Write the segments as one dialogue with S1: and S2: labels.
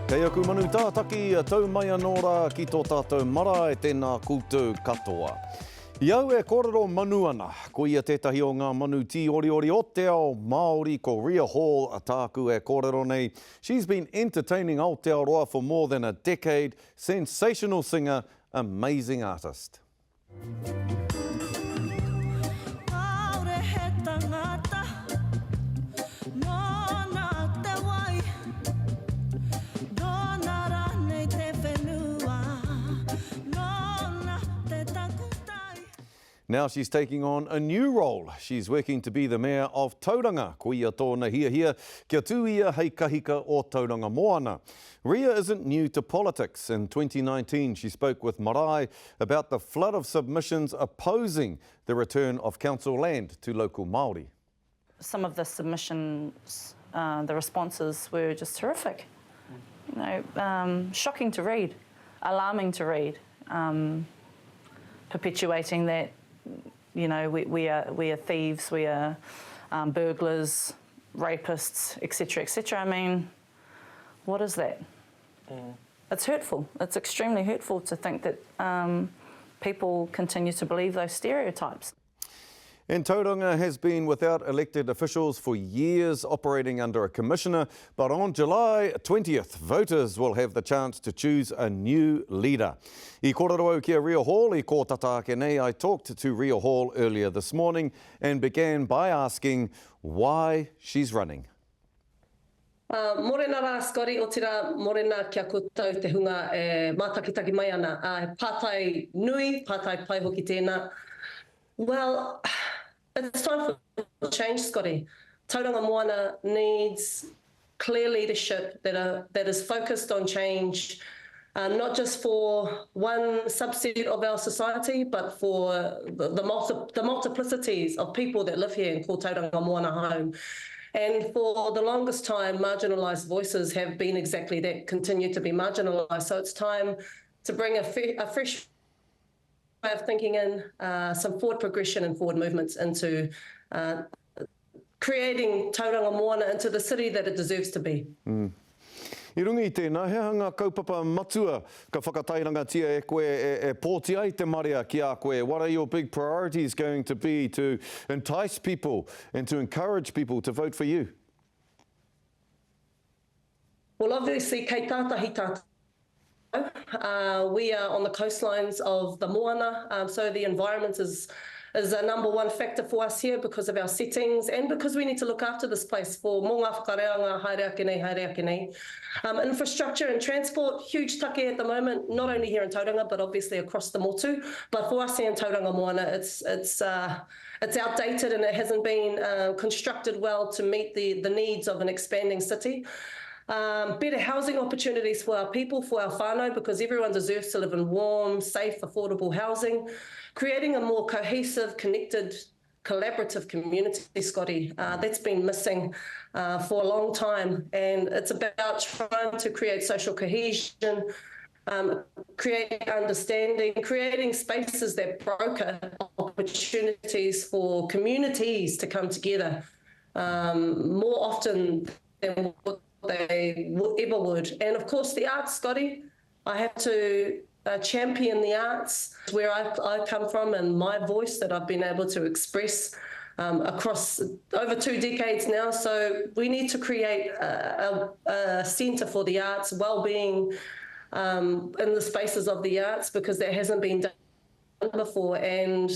S1: Kei aku manu tātaki tau mai anōra ki tō tātou Marae tēnā koutou katoa. Iau e kōrero manu ana, ko ia tētahi o ngā manu tī ori o te ao Māori ko Ria Hall a tāku e kōrero nei. She's been entertaining Aotearoa for more than a decade, sensational singer, amazing artist. Now she's taking on a new role. She's working to be the mayor of Tauranga. Ko ia tōna hia, kia tū ia hei kahika o Tauranga Moana. Ria isn't new to politics. In 2019, she spoke with Marae about the flood of submissions opposing the return of council land to local Māori.
S2: Some of the submissions, the responses were just horrific. You know, shocking to read, alarming to read, perpetuating that. You know, we are thieves, we are burglars, rapists, etc., etc. I mean, what is that? It's hurtful. It's extremely hurtful to think that people continue to believe those stereotypes.
S1: And Tauranga has been without elected officials for years, operating under a commissioner, but on July 20th, voters will have the chance to choose a new leader. I kōrero au kia Ria Hall, I kō tataake nei, I talked to Ria Hall earlier this morning and began by asking why she's running.
S3: Morena rā, Scotty, o tira morena kia koutou te hunga e mātakitaki mai ana. Pātai nui, pātai pai hoki tēnā. Well, it's time for change, Scotty. Tauranga Moana needs clear leadership that is focused on change, not just for one subset of our society, but for the multiplicities of people that live here and call Tauranga Moana home. And for the longest time, marginalised voices have been exactly that, continue to be marginalised. So it's time to bring a fresh way of thinking in, some forward progression and forward movements into creating Tauranga Moana into the city that it deserves to be.
S1: I rungi i tēnā, he hanga kaupapa matua ka whakatairanga tia e koe e pōti ai te marea ki a koe. What are your big priorities going to be to entice people and to encourage people to vote for you?
S3: Well, obviously, kei tātahi tātou. We are on the coastlines of the Moana, so the environment is a number one factor for us here because of our settings and because we need to look after this place for mō ngā whakareanga, haere ake nei. Infrastructure and transport, huge take at the moment, not only here in Tauranga, but obviously across the motu. But for us here in Tauranga Moana, it's outdated and it hasn't been constructed well to meet the needs of an expanding city. Better housing opportunities for our people, for our whānau, because everyone deserves to live in warm, safe, affordable housing. Creating a more cohesive, connected, collaborative community, Scotty, that's been missing for a long time. And it's about trying to create social cohesion, creating understanding, creating spaces that broker opportunities for communities to come together more often than what they ever would. And of course the arts, Scotty, I have to champion the arts where I come from and my voice that I've been able to express across over 2 decades now. So we need to create a centre for the arts, well-being in the spaces of the arts, because that hasn't been done before. And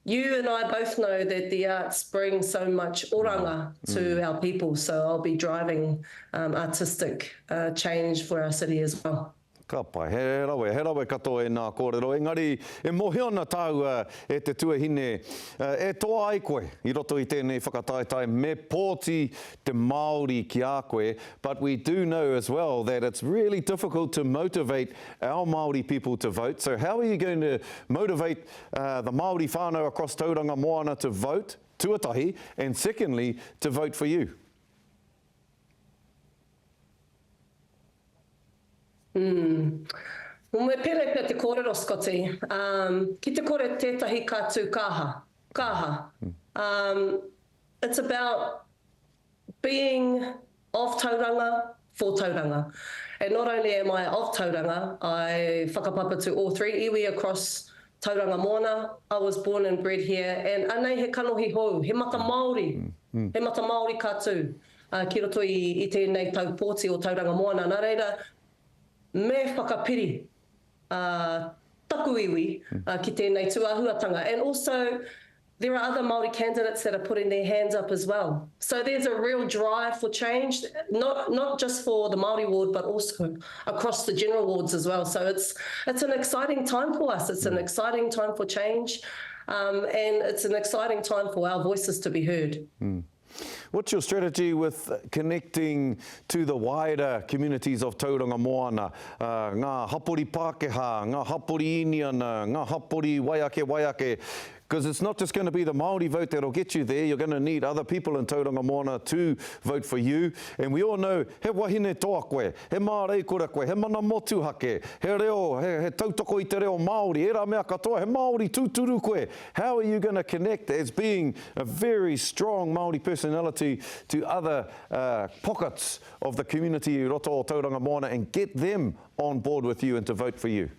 S3: you and I both know that the arts bring so much oranga to our people, so I'll be driving artistic change for our city as well.
S1: Ka pai, he rawe katoa e nā kōrero. Engari, e mohi ana tāu e te tuahine. E toa ai koe, I roto I tēnei whakataetai, me pōti te Māori ki a koe, but we do know as well that it's really difficult to motivate our Māori people to vote. So how are you going to motivate the Māori whānau across Tauranga Moana to vote, tuatahi, and secondly, to vote for you?
S3: Me pere pia te kōrero, Scotty. Ki te kore tētahi kātū kaha. It's about being of Tauranga for Tauranga. And not only am I of Tauranga, I whakapapa to all three iwi across Tauranga Moana. I was born and bred here, and anei he kanohi hou, he mata Māori, he mata Māori kātū, ki roto i tēnei taupōti o Tauranga Moana. Nā reira, me whakapiri taku iwi ki tēnei tuahuatanga. And also, there are other Māori candidates that are putting their hands up as well. So there's a real drive for change, not just for the Māori ward, but also across the general wards as well. So it's an exciting time for us. It's an exciting time for change, and it's an exciting time for our voices to be heard.
S1: What's your strategy with connecting to the wider communities of Tauranga Moana? Ngā hapori Pākehā, ngā hapori Iniana, ngā hapori Waiake. Because it's not just going to be the Māori vote that'll get you there. You're going to need other people in Tauranga Moana to vote for you. And we all know, he wahine toa koe, he Marae kura koe, he mana motu hake, he reo, he tautoko i te reo Māori, e rā mea katoa, he Māori tūturu koe. How are you going to connect as being a very strong Māori personality to other pockets of the community i roto o Tauranga Moana and get them on board with you and to vote for you?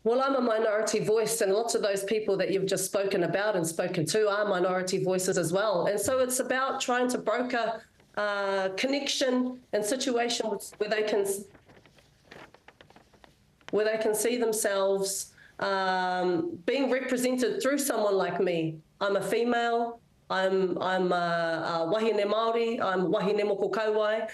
S3: Well, I'm a minority voice, and lots of those people that you've just spoken about and spoken to are minority voices as well. And so it's about trying to broker connection and situations where they can see themselves being represented through someone like me. I'm a female. I'm wahine Māori. I'm wahine moko kauai.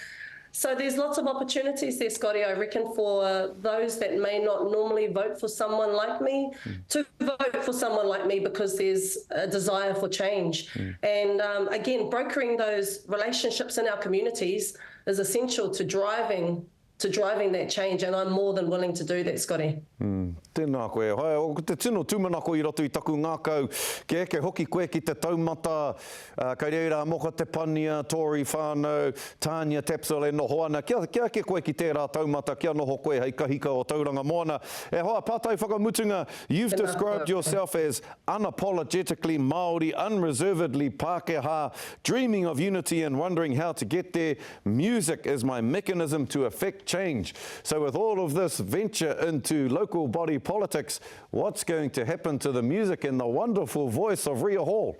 S3: So there's lots of opportunities there, Scotty, I reckon, for those that may not normally vote for someone like me to vote for someone like me because there's a desire for change. And again, brokering those relationships in our communities is essential to driving that change, and I'm more than willing to do that, Scotty.
S1: Tēnā koe. Hai, o te tino tūmanako I roto I taku ngākau, ke eke hoki koe ki te taumata, kai reira moka te pania, Tory whānau, Tanya Tapsel e noho ana. Kia eke koe ki tērā taumata, kia noho koe hei kahika o Tauranga Moana. E hoa, pātai whakamutunga, you've described yourself as unapologetically Māori, unreservedly Pākehā, dreaming of unity and wondering how to get there. Music is my mechanism to affect change. So with all of this venture into local body politics, what's going to happen to the music and the wonderful voice of Ria Hall?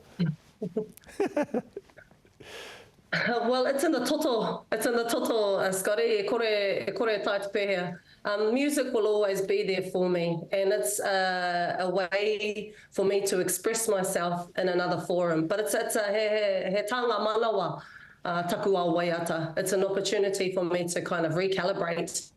S3: Well, it's in the toto. It's in the toto, Scotty. E kore taite pēhea. Music will always be there for me, and it's a way for me to express myself in another forum. But it's he tanga malawa. Taku au waiata. It's an opportunity for me to kind of recalibrate.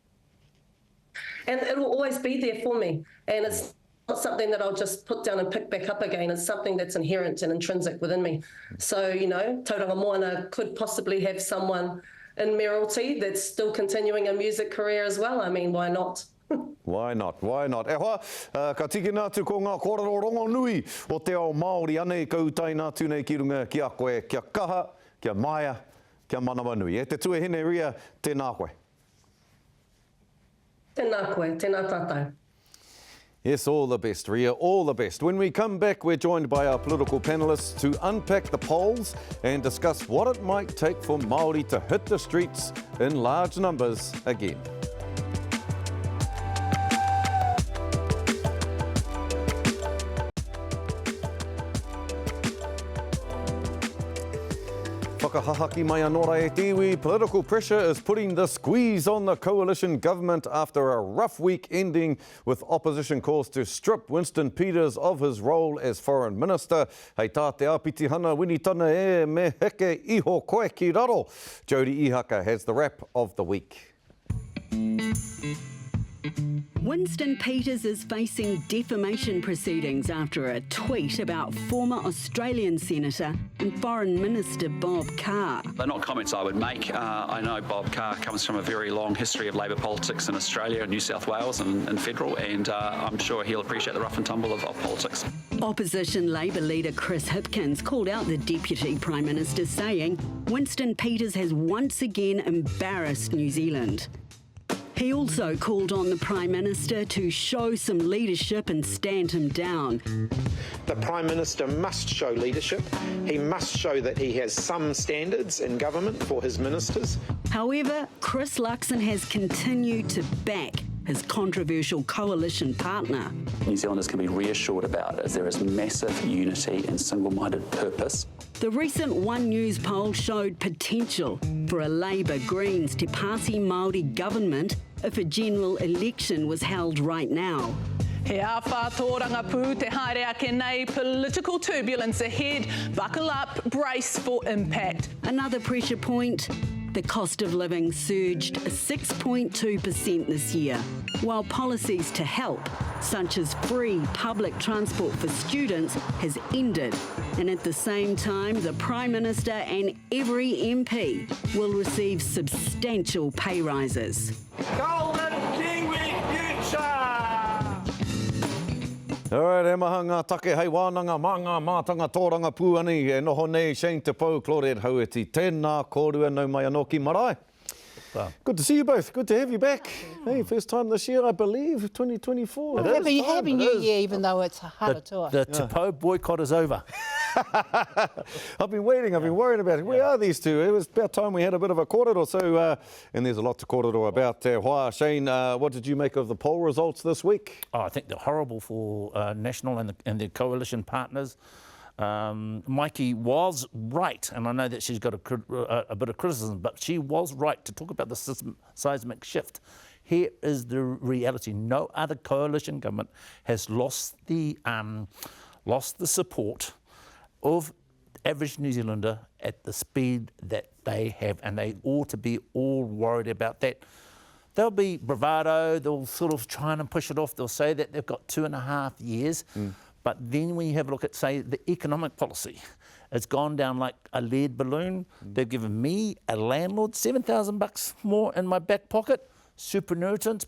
S3: And it will always be there for me. And it's not something that I'll just put down and pick back up again. It's something that's inherent and intrinsic within me. So, you know, Tauranga Moana could possibly have someone in Mayoralty that's still continuing a music career as well. I mean, why not?
S1: Why not? Why not? E hoa, ka tiki nātu ko ngā kōrero rongo nui o te ao Māori anei kautai nātu nei ki runga ki a koe, kia kaha, kia maia, kia manawa nui. E te tuahine Ria, tēnā koe.
S3: Tēnā koe, tēnā tātou.
S1: Yes, all the best, Ria, all the best. When we come back, we're joined by our political panellists to unpack the polls and discuss what it might take for Māori to hit the streets in large numbers again. Whakahahaki mai anōra e tiwi. Political pressure is putting the squeeze on the coalition government after a rough week ending with opposition calls to strip Winston Peters of his role as Foreign Minister. Hei tā te āpiti hana wini tana e me heke iho koe ki raro. Jody Ihaka has the wrap of the week.
S4: Winston Peters is facing defamation proceedings after a tweet about former Australian Senator and Foreign Minister Bob Carr.
S5: They're not comments I would make. I know Bob Carr comes from a very long history of Labor politics in Australia, New South Wales and federal, and I'm sure he'll appreciate the rough and tumble of politics.
S4: Opposition Labor leader Chris Hipkins called out the Deputy Prime Minister, saying Winston Peters has once again embarrassed New Zealand. He also called on the Prime Minister to show some leadership and stand him down.
S6: The Prime Minister must show leadership. He must show that he has some standards in government for his ministers.
S4: However, Chris Luxon has continued to back his controversial coalition partner.
S5: New Zealanders can be reassured about is there is massive unity and single-minded purpose.
S4: The recent One News poll showed potential for a Labour Greens Te Pāti Māori government if a general election was held right now.
S7: He awha Tauranga pū te haere ake nei, political turbulence ahead. Buckle up, brace for impact.
S4: Another pressure point, the cost of living surged 6.2% this year, while policies to help, such as free public transport for students, has ended. And at the same time, the Prime Minister and every MP will receive substantial pay rises.
S8: Golden Kiwi future!
S1: All right, e maha ngā take hei wānanga, mā ngā mātanga tōranga pūani, e noho nei Shane Te Pau, Claudette Haueti, tēnā kōrua nau mai anō ki Marae. Good to see you both. Good to have you back. Hey, first time this year, I believe, 2024.
S9: Happy New Year, even though it's a hara toa.
S8: The Te Pau boycott is over.
S1: I've been waiting, I've been worried about it. Where are these two? It was about time we had a bit of a kōrero, so, and there's a lot to kōrero about. Wha, Shane, what did you make of the poll results this week?
S8: Oh, I think they're horrible for National and their coalition partners. Mikey was right, and I know that she's got a bit of criticism, but she was right to talk about the seismic shift. Here is the reality. No other coalition government has lost the support of average New Zealander at the speed that they have, and they ought to be all worried about that. They'll be bravado, they'll sort of try and push it off, they'll say that they've got 2.5 years, but then when you have a look at, say, the economic policy, it's gone down like a lead balloon. They've given me, a landlord, $7,000 more in my back pocket, superannuitants,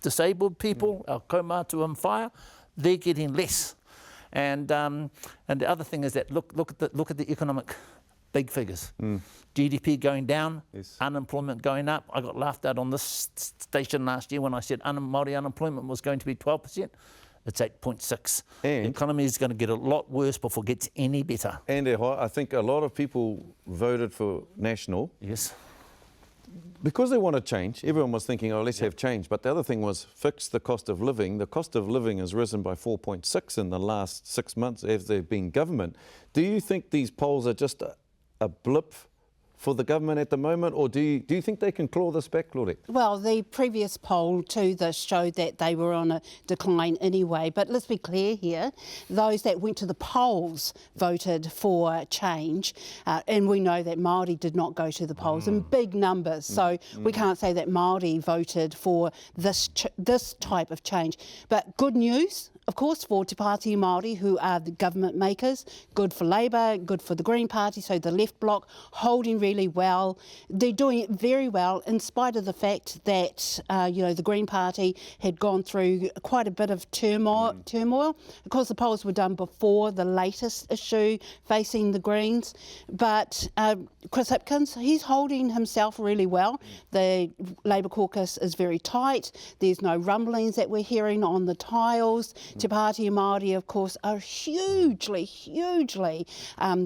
S8: disabled people, our kaumātua and whaia, they're getting less. And the other thing is that look at the economic big figures. GDP going down, unemployment going up. I got laughed at on this station last year when I said Māori unemployment was going to be 12%. It's 8.6. The economy is going to get a lot worse before it gets any better.
S1: And I think a lot of people voted for National.
S8: Yes.
S1: Because they want to change. Everyone was thinking, oh, let's have change. But the other thing was fix the cost of living. The cost of living has risen by 4.6 in the last 6 months as they've been government. Do you think these polls are just a blip for the government at the moment, or do you think they can claw this back, Claudette?
S9: Well, the previous poll to this showed that they were on a decline anyway. But let's be clear here, those that went to the polls voted for change, and we know that Māori did not go to the polls in big numbers. So we can't say that Māori voted for this type of change. But good news, of course, for Te Pāti Māori, who are the government makers, good for Labour, good for the Green Party, so the left bloc holding really well. They're doing it very well in spite of the fact that, the Green Party had gone through quite a bit of turmoil. Of course, the polls were done before the latest issue facing the Greens. But Chris Hipkins, he's holding himself really well. The Labour caucus is very tight. There's no rumblings that we're hearing on the tiles. Te Pāti Māori, of course, are hugely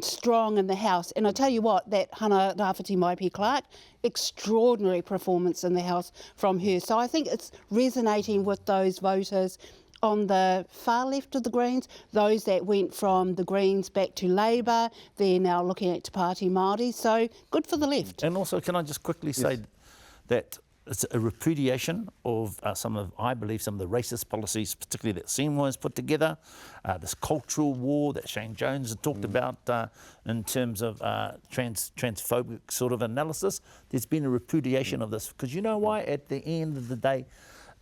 S9: strong in the House. And I tell you what, that Hana Rāwhiti Maipi Clark, extraordinary performance in the House from her. So I think it's resonating with those voters on the far left of the Greens, those that went from the Greens back to Labour. They're now looking at Te Pāti Māori, so good for the left.
S8: And also, can I just quickly say that it's a repudiation of I believe some of the racist policies, particularly that Seymour has put together, this cultural war that Shane Jones has talked about in terms of transphobic sort of analysis. There's been a repudiation of this, because you know why? At the end of the day,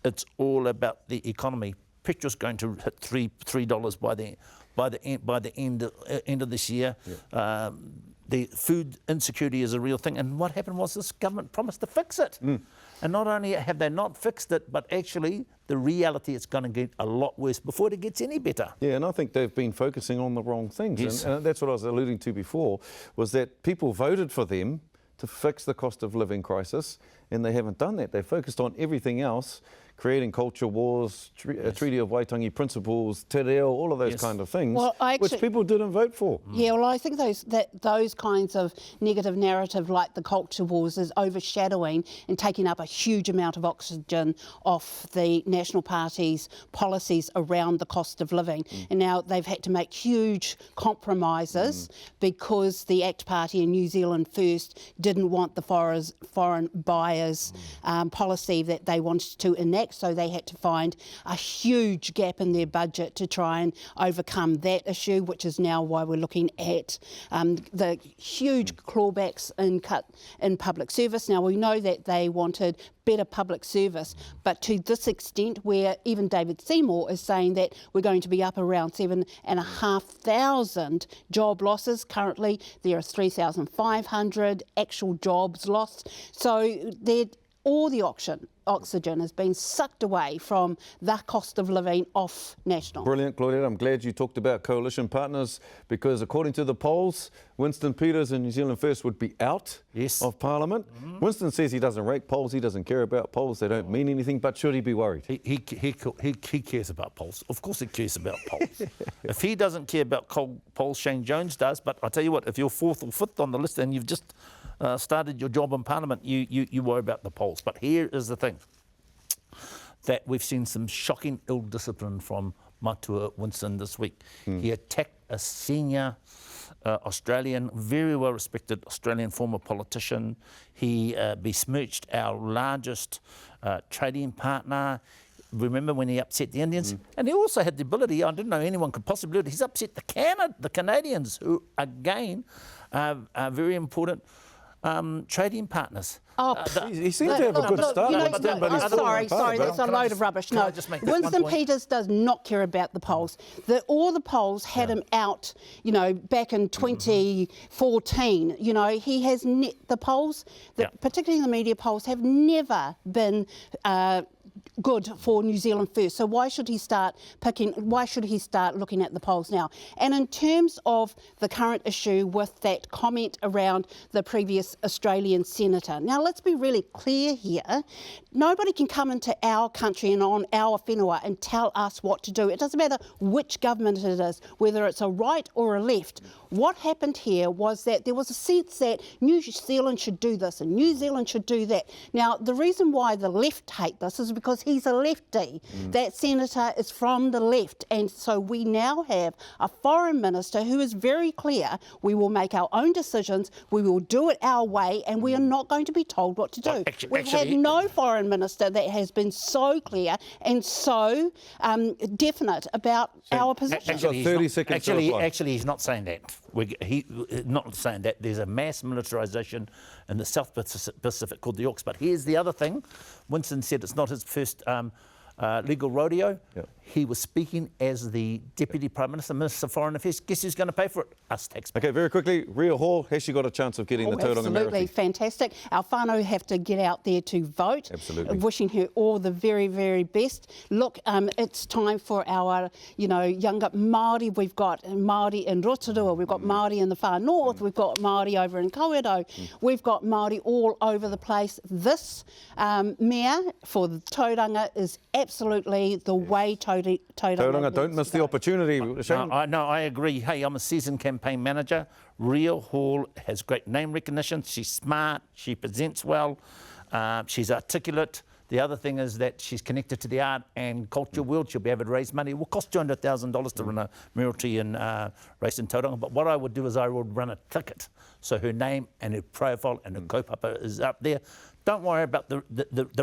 S8: it's all about the economy. Petrol's going to hit $3 by the end of this year. The food insecurity is a real thing. And what happened was this government promised to fix it. And not only have they not fixed it, but actually the reality it's going to get a lot worse before it gets any better. Yeah,
S1: and I think they've been focusing on the wrong things.
S8: Yes.
S1: And that's what I was alluding to before, was that people voted for them to fix the cost of living crisis, and they haven't done that. They focused on everything else, creating culture wars, Treaty of Waitangi principles, te reo, all of those kind of things,
S9: Well,
S1: which people didn't vote for.
S9: Yeah, well, I think those kinds of negative narrative, like the culture wars, is overshadowing and taking up a huge amount of oxygen off the National Party's policies around the cost of living. And now they've had to make huge compromises because the ACT Party and New Zealand First didn't want the foreign buyers policy that they wanted to enact. So they had to find a huge gap in their budget to try and overcome that issue, which is now why we're looking at the huge clawbacks in public service. Now, we know that they wanted better public service, but to this extent, where even David Seymour is saying that we're going to be up around 7,500 job losses. Currently, there are 3,500 actual jobs lost. So all the oxygen has been sucked away from the cost of living off National.
S1: Brilliant, Claudette. I'm glad you talked about coalition partners, because according to the polls, Winston Peters and New Zealand First would be out of Parliament. Winston says he doesn't rate polls, he doesn't care about polls, they don't mean anything, but should he be worried?
S8: He cares about polls. Of course he cares about polls. If he doesn't care about polls, Shane Jones does. But I tell you what, if you're fourth or fifth on the list and you've just started your job in Parliament, you worry about the polls. But here is the thing, that we've seen some shocking ill discipline from Matua Winston this week. He attacked a senior Australian, very well respected Australian former politician. He besmirched our largest trading partner. Remember when he upset the Indians? And he also had the ability, I didn't know anyone could possibly do it, he's upset the Canadians, who again are very important trading partners.
S1: He seems to have a good start.
S9: Sorry, that's a load of rubbish. No, Winston Peters does not care about the polls. All the polls had him out, back in 2014. He has the polls, particularly the media polls, have never been good for New Zealand First. So why should he start looking at the polls now? And in terms of the current issue with that comment around the previous Australian senator, now let's be really clear here. Nobody can come into our country and on our whenua and tell us what to do. It doesn't matter which government it is, whether it's a right or a left. What happened here was that there was a sense that New Zealand should do this and New Zealand should do that. Now, the reason why the left hate this is because he's a lefty. That senator is from the left, and so we now have a foreign minister who is very clear. We will make our own decisions, we will do it our way, and we are not going to be told what to do. We've had no foreign minister that has been so clear and so definite about our position.
S8: Actually, he's not saying that. He's not saying that. There's a mass militarisation in the South Pacific called the AUKUS. But here's the other thing. Winston said it's not his first legal rodeo. He was speaking as the Deputy Prime Minister, Minister of Foreign Affairs. Guess who's going to pay for it? Us taxpayers.
S1: Okay, very quickly, Ria Hall, has she got a chance of getting the Tauranga
S9: Absolutely,
S1: Marae?
S9: Fantastic. Our whānau have to get out there to vote.
S1: Absolutely.
S9: Wishing her all the very, very best. Look, it's time for our, younger Māori. We've got Māori in Rotorua, we've got Māori in the far north, we've got Māori over in Kawerau, we've got Māori all over the place. This mea for the Tauranga is absolutely the way Tauranga
S1: don't miss the opportunity.
S8: No, I agree. Hey, I'm a seasoned campaign manager. Ria Hall has great name recognition. She's smart. She presents well. She's articulate. The other thing is that she's connected to the art and culture world. She'll be able to raise money. It will cost $200,000 to run a mayoralty and race in Tauranga. But what I would do is I would run a ticket. So her name and her profile and her kaupapa is up there. Don't worry about the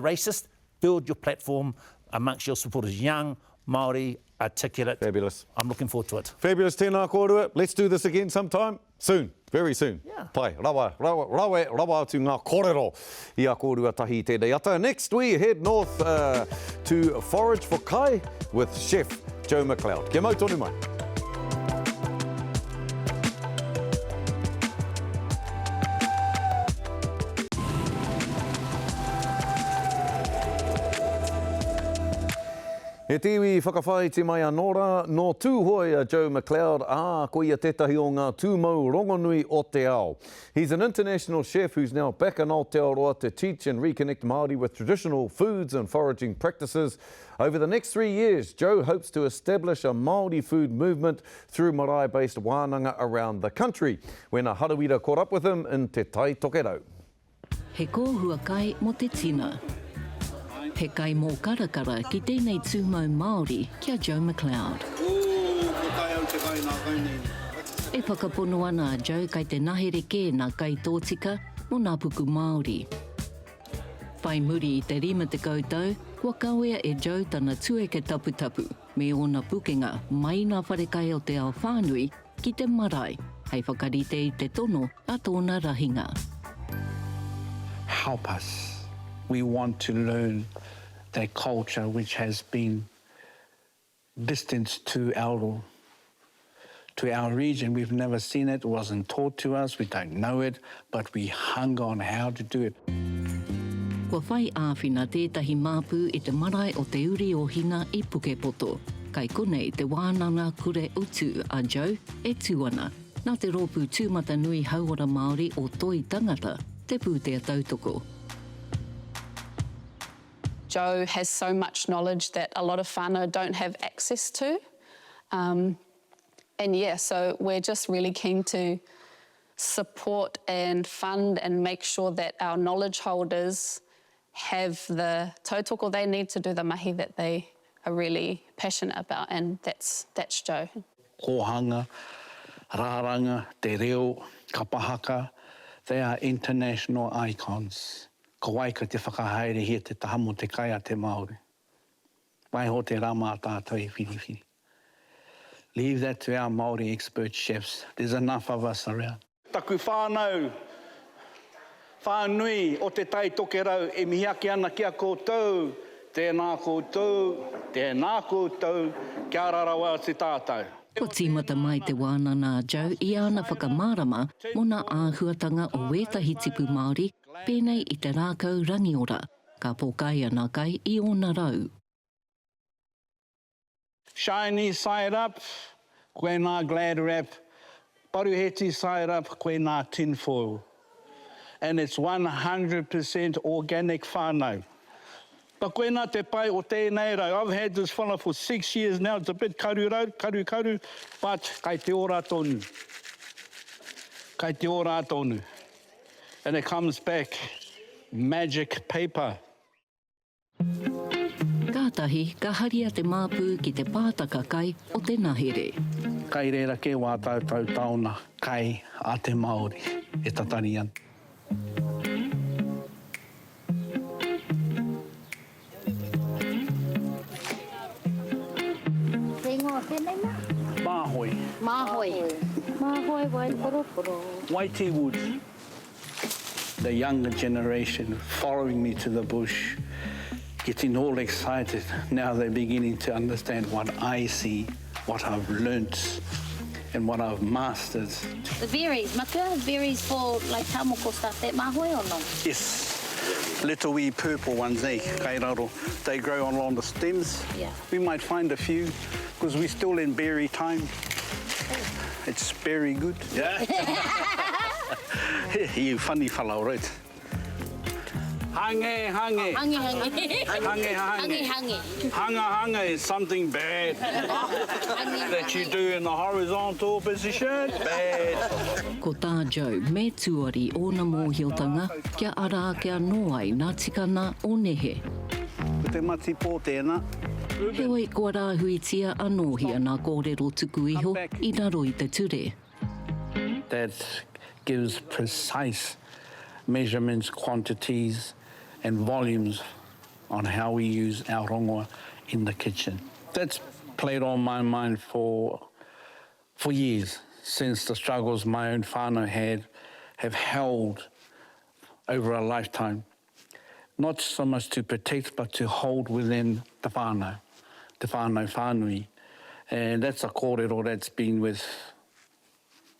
S8: racist. Build your platform amongst your supporters. Young, Māori, articulate.
S1: Fabulous.
S8: I'm looking forward to it.
S1: Fabulous. Tēnā kōrua. Let's do this again sometime. Soon. Very soon.
S8: Yeah.
S1: Pai, rawa atu ngā kōrero. Ia kōrua tahi tēnei ata. Next, we head north to Forage for Kai with Chef Joe McLeod. Kia mau tonu mai. E Me tiwi whakawhai te mai anora, no tūhoi a Joe McLeod, ko ia tetahi o ngā tūmau rongonui o te ao. He's an international chef who's now back in Aotearoa to teach and reconnect Māori with traditional foods and foraging practices. Over the next 3 years, Joe hopes to establish a Māori food movement through Marae-based wānanga around the country. When a Harawira caught up with him in Te Tai Tokerau.
S10: He kōhua kai mo te tina. He kai mō karakara ki tēnei tūmau Māori kia Joe McLeod. E whakapono ana a Joe kai te nahere kē nā kai tōtika mo nā puku Māori. Whai muri I te rima te koutou, kua kawea e Joe tana tueke tapu-tapu, me ona pukenga mai nā wharekai o te ao whānui ki te marae, hei whakarite I te tono a tōna rahinga.
S11: Help us. We want to learn that culture which has been distant to our region. We've never seen it, it wasn't taught to us, we don't know it, but we hung on how to do it.
S10: Kua whai āwhina tētahi māpū I te marae o te uri o hina I Pukepoto. Kai konei te wānanga kure utu a Joe e tūana. Nā te rōpū tūmata nui hauora Māori o toi tangata, te pūtea tautoko.
S12: Joe has so much knowledge that a lot of whānau don't have access to. And yeah, so we're just really keen to support and fund and make sure that our knowledge holders have the tautoko they need to do the mahi that they are really passionate about, and that's Joe.
S11: Kohanga, rāranga, te reo, kapahaka, they are international icons. Ko waika te whakahaere hea te taha mo te kai a te Māori. Mai ho te rama tātou I whiriwhiri. Leave that to our Māori expert chefs. There's enough of us around. Taku whānau, whānui o te tai tokerau e mihiaki ana kia koutou, tēnā koutou, kia rarawa te tātou.
S10: Ko tīmata mai te wānana a Joe I ana whakamārama mo nā āhuatanga o wētahi tipu Māori, pēnei I te rākau rangiora, ka pōkai ana kai I ona rau.
S11: Shiny side up, koe nā glad wrap. Paruheti side up, koe nā tinfoil. And it's 100% organic whānau. Pa koe nā te pai o tēnei rau. I've had this fella for 6 years now. It's a bit karu, but kai te ora tonu. Kai te ora tonu. And it comes back magic paper.
S10: Kātahi, ka haria te māpū ki te pātaka kai o te nahere.
S11: Kai reira ke wā tātou tauna kai a te Māori e tatari ana. Māhoi.
S13: Māhoi wai poroporo.
S11: Waiti Woods. The younger generation following me to the bush, getting all excited. Now they're beginning to understand what I see, what I've learnt, and what I've mastered.
S13: The berries, matua, berries for like tamoko stuff, that māhoi or no?
S11: Yes. Little wee purple ones, eh? Kai raro. They grow along the stems.
S13: Yeah.
S11: We might find a few, because we're still in berry time. It's very good. Yeah. You funny fellow, right? Hange. Hanga is something bad that you do in the horizontal position. Bad.
S10: Ko tā Joe, me tuari o na mōhiotanga, kia ara kia noai nā tikana o nehe.
S11: Ko te mati pō tēnā.
S10: Heoi kua rāhuitia anohia nā kōrero tuku iho I raro I te ture.
S11: That gives precise measurements, quantities and volumes on how we use our rongoa in the kitchen. That's played on my mind for years, since the struggles my own whānau have held over a lifetime. Not so much to protect, but to hold within the whānau whānui. And that's a kōrero that's been with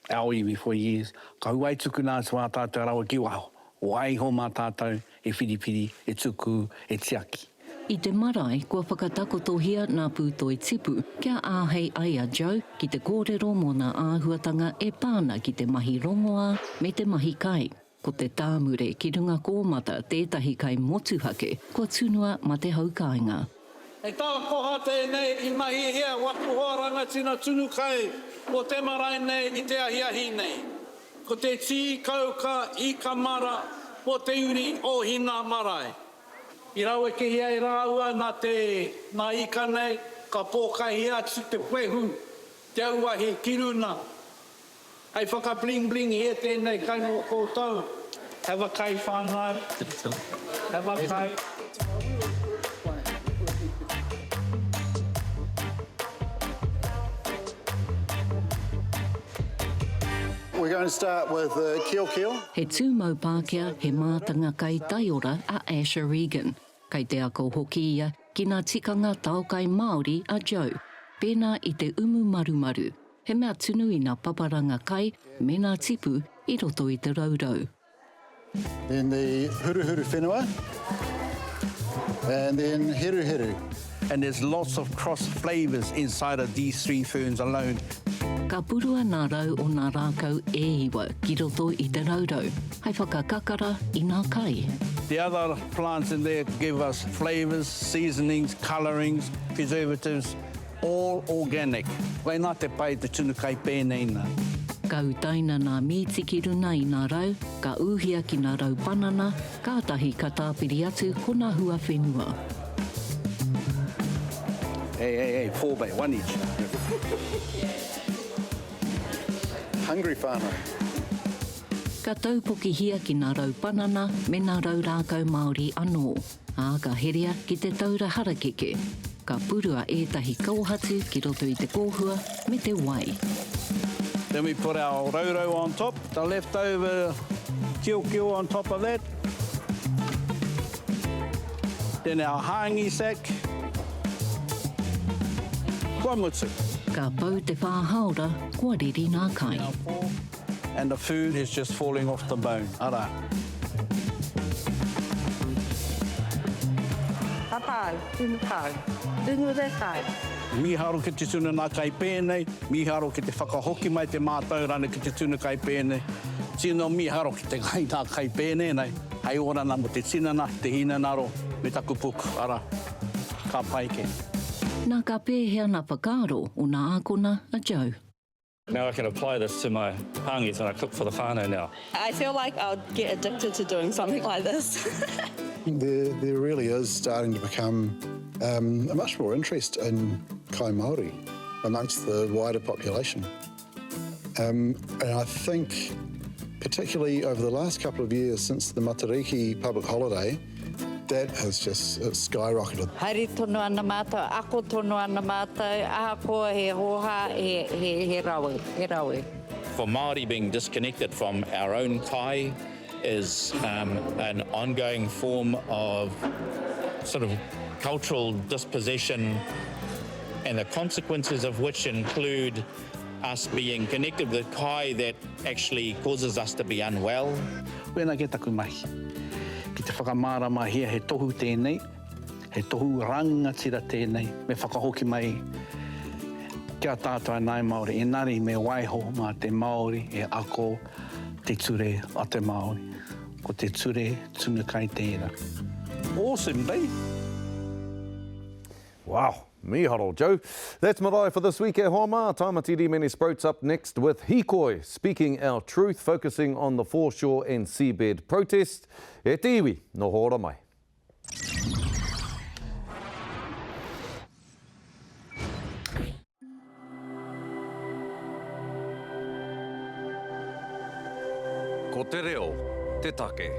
S11: our iwi for years. Ka huai tuku nā tua tātou rawa ki waho. Wai ho mā tātou e whiripiri, e tuku, e tiaki.
S10: I te marae, kua whakatakotohia nā pūtoi tipu, kia āhei ai a Joe ki te kōrero mō nā āhuatanga e pāna ki te mahi rongoā me te mahi kai. Ko te tāmure ki runga kōmata tētahi kai motuhake, kua tunua ma te haukainga.
S11: E tā koha tēnei I mahi hea waku hoaranga tina tunu kai o te marae nei I te ahiahi nei. Ko te tī kauka I ka mara o te uri o hina marae. I rau e ke hea I rāua nā ika nei, ka pōkahi atu te pwehu, te auahi kiruna. Hei whaka bling bling hea tēnei kai no kōtau. Have a kai whānau. Have a kai.
S14: We're going to start with Kio.
S10: He tūmau Pākehā he mātanga kai taiora a Asher Regan. Kai te ako hoki ia ki ngā tikanga taukai Māori a Joe. Pēnā I te umu marumaru. He mea tunu I ngā paparanga kai me ngā tipu I roto I te raurau.
S14: Then the huru whenua. And then heru.
S11: And there's lots of cross flavours inside of these three ferns alone.
S10: Ka purua nā rau o nā rākau e iwa ki roto I te raurau. Hei whakakakara I ngā kai.
S11: The other plants in there give us flavours, seasonings, colourings, preservatives, all organic. Wai nā te pai te tunu kai pēnei nā.
S10: Kau taina nā mīti ki runa I nā rau, ka uhia ki nā rau panana, kātahi ka tāpiri atu ko nā hua whenua.
S11: Hey, 4 by 1 each.
S14: Hungry whānau.
S10: Ka taupoki hia ki nā rau panana me nā rau rākau Māori anō. Ā ka herea ki te taura harakeke. Ka purua ētahi kauhatu ki roto I te kōhua me te wai.
S11: Then we put our raurau on top, the leftover kio on top of that. Then our hangi sack. Kua mutu.
S10: Ka pau te whāhaura, kua riri nā kai.
S11: And the food is just falling off the bone. Ara.
S15: Papai, tunu kai. Tunu re kai.
S11: Miharo ki te tuna nā kai pēnei, miharo ki te whakahoki mai te mātau rana ki te tuna kai pēnei. Tino miharo ki te kai nā kai pēnei nei. Hei ora nā mo te tinana, te hinanaro, me taku puku. Ara, ka paike.
S10: Nā ka pēhea nā whakaro o nā ākona a Joe.
S16: Now I can apply this to my hangis when I cook for the whānau now.
S17: I feel like I'll get addicted to doing something like this.
S14: There really is starting to become a much more interest in kai Māori amongst the wider population. And I think particularly over the last couple of years since the Matariki public holiday, that has just skyrocketed.
S15: Haere tono ana mātou, ako tono ana mātou, ahakoa he hoha he rawe.
S18: For Māori, being disconnected from our own kai is an ongoing form of sort of cultural dispossession, and the consequences of which include us being connected with kai that actually causes us to be unwell.
S11: Wena ke taku mai. Ki te whakamārama hea he tohu tēnei, he tohu rangatira tēnei, me whakahoki mai kia tātua nai Māori, engari me waiho mā te Māori e ako te ture a te Māori, ko te ture tunu kai tēra. Awesome, baby.
S1: Wow. Miharo, Joe. That's Marae for this week at Homa. Tamatiri Mene Sprouts up next with Hikoi, Speaking Our Truth, focusing on the foreshore and seabed protest. E te iwi, no hora mai. Ko te reo, te take.